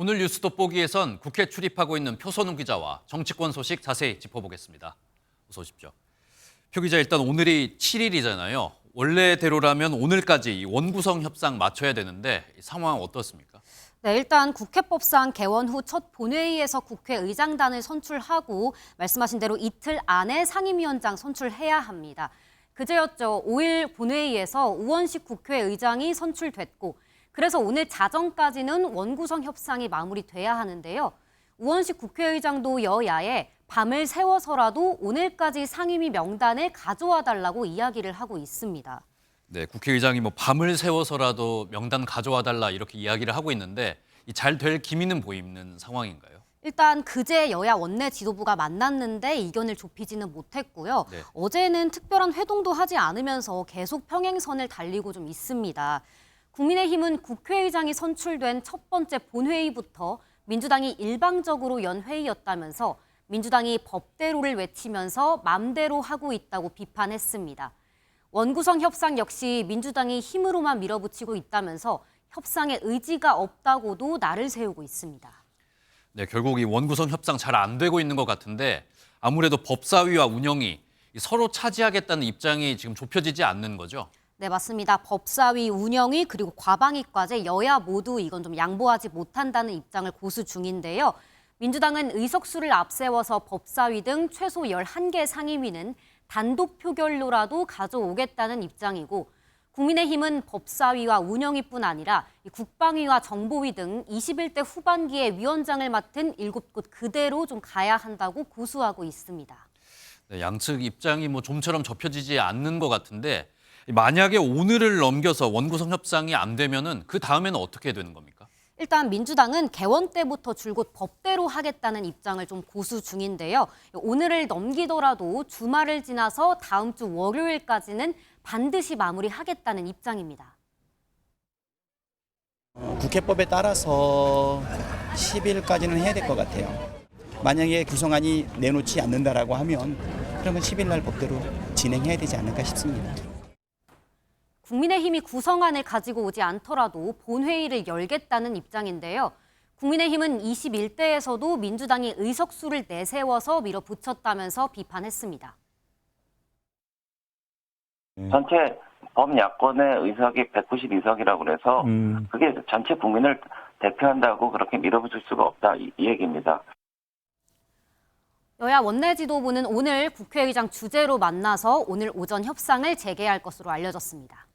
오늘 뉴스 돋보기에선 국회 출입하고 있는 표선우 기자와 정치권 소식 자세히 짚어보겠습니다. 어서 오십시오. 표 기자, 일단 오늘이 7일이잖아요. 원래대로라면 오늘까지 원구성 협상 마쳐야 되는데 상황 어떻습니까? 네, 일단 국회법상 개원 후 첫 본회의에서 국회의장단을 선출하고 말씀하신 대로 이틀 안에 상임위원장 선출해야 합니다. 그제였죠. 5일 본회의에서 우원식 국회의장이 선출됐고 그래서 오늘 자정까지는 원구성 협상이 마무리돼야 하는데요. 우원식 국회의장도 여야에 밤을 새워서라도 오늘까지 상임위 명단을 가져와 달라고 이야기를 하고 있습니다. 네, 국회의장이 밤을 새워서라도 명단 가져와 달라 이렇게 이야기를 하고 있는데 잘 될 기미는 보이는 상황인가요? 일단 그제 여야 원내 지도부가 만났는데 이견을 좁히지는 못했고요. 네. 어제는 특별한 회동도 하지 않으면서 계속 평행선을 달리고 좀 있습니다. 국민의힘은 국회의장이 선출된 첫 번째 본회의부터 민주당이 일방적으로 연 회의였다면서 민주당이 법대로를 외치면서 맘대로 하고 있다고 비판했습니다. 원구성 협상 역시 민주당이 힘으로만 밀어붙이고 있다면서 협상에 의지가 없다고도 날을 세우고 있습니다. 네, 결국 이 원구성 협상 잘 안 되고 있는 것 같은데 아무래도 법사위와 운영이 서로 차지하겠다는 입장이 지금 좁혀지지 않는 거죠? 네, 맞습니다. 법사위 운영위 그리고 과방위과제 여야 모두 이건 좀 양보하지 못한다는 입장을 고수 중인데요. 민주당은 의석수를 앞세워서 법사위 등 최소 11개 상임위는 단독 표결로라도 가져오겠다는 입장이고 국민의힘은 법사위와 운영위뿐 아니라 국방위와 정보위 등 21대 후반기에 위원장을 맡은 7곳 그대로 좀 가야 한다고 고수하고 있습니다. 네, 양측 입장이 좀처럼 좁혀지지 않는 것 같은데 만약에 오늘을 넘겨서 원구성 협상이 안 되면은 그 다음에는 어떻게 되는 겁니까? 일단 민주당은 개원 때부터 줄곧 법대로 하겠다는 입장을 좀 고수 중인데요. 오늘을 넘기더라도 주말을 지나서 다음 주 월요일까지는 반드시 마무리하겠다는 입장입니다. 국회법에 따라서 10일까지는 해야 될 것 같아요. 만약에 구성안이 내놓지 않는다라고 하면 그러면 10일 날 법대로 진행해야 되지 않을까 싶습니다. 국민의힘이 구성안을 가지고 오지 않더라도 본회의를 열겠다는 입장인데요. 국민의힘은 21대에서도 민주당이 의석수를 내세워서 밀어붙였다면서 비판했습니다. 전체 범야권의 의석이 192석이라고 그래서 그게 전체 국민을 대표한다고 그렇게 밀어붙일 수가 없다 이 얘기입니다. 여야 원내 지도부는 오늘 국회의장 주재로 만나서 오늘 오전 협상을 재개할 것으로 알려졌습니다.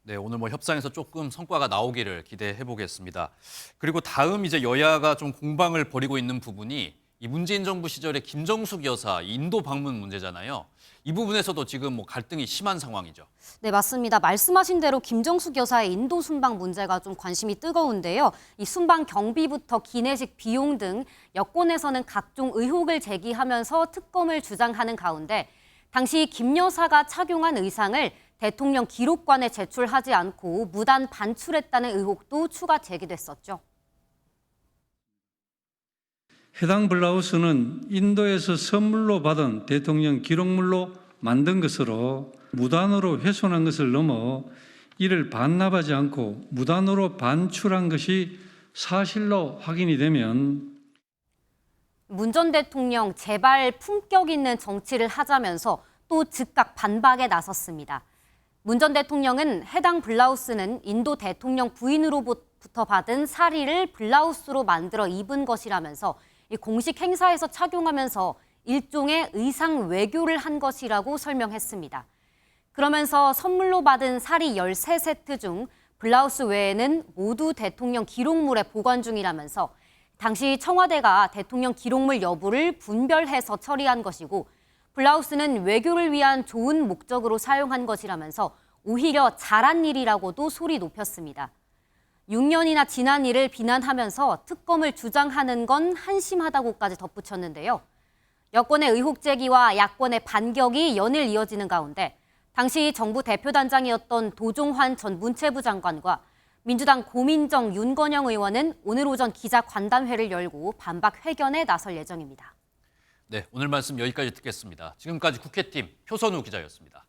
네, 오늘 협상에서 조금 성과가 나오기를 기대해 보겠습니다. 그리고 다음 이제 여야가 좀 공방을 벌이고 있는 부분이 이 문재인 정부 시절에 김정숙 여사 인도 방문 문제잖아요. 이 부분에서도 지금 갈등이 심한 상황이죠. 네, 맞습니다. 말씀하신 대로 김정숙 여사의 인도 순방 문제가 좀 관심이 뜨거운데요. 이 순방 경비부터 기내식 비용 등 여권에서는 각종 의혹을 제기하면서 특검을 주장하는 가운데 당시 김 여사가 착용한 의상을 대통령 기록관에 제출하지 않고 무단 반출했다는 의혹도 추가 제기됐었죠. 해당 블라우스는 인도에서 선물로 받은 대통령 기록물로 만든 것으로 무단으로 훼손한 것을 넘어 이를 반납하지 않고 무단으로 반출한 것이 사실로 확인이 되면 문 전 대통령 제발 품격 있는 정치를 하자면서 또 즉각 반박에 나섰습니다. 문 전 대통령은 해당 블라우스는 인도 대통령 부인으로부터 받은 사리를 블라우스로 만들어 입은 것이라면서 공식 행사에서 착용하면서 일종의 의상 외교를 한 것이라고 설명했습니다. 그러면서 선물로 받은 사리 13세트 중 블라우스 외에는 모두 대통령 기록물에 보관 중이라면서 당시 청와대가 대통령 기록물 여부를 분별해서 처리한 것이고 블라우스는 외교를 위한 좋은 목적으로 사용한 것이라면서 오히려 잘한 일이라고도 소리 높였습니다. 6년이나 지난 일을 비난하면서 특검을 주장하는 건 한심하다고까지 덧붙였는데요. 여권의 의혹 제기와 야권의 반격이 연일 이어지는 가운데 당시 정부 대표단장이었던 도종환 전 문체부 장관과 민주당 고민정 윤건영 의원은 오늘 오전 기자간담회를 열고 반박 회견에 나설 예정입니다. 네, 오늘 말씀 여기까지 듣겠습니다. 지금까지 국회팀 표선우 기자였습니다.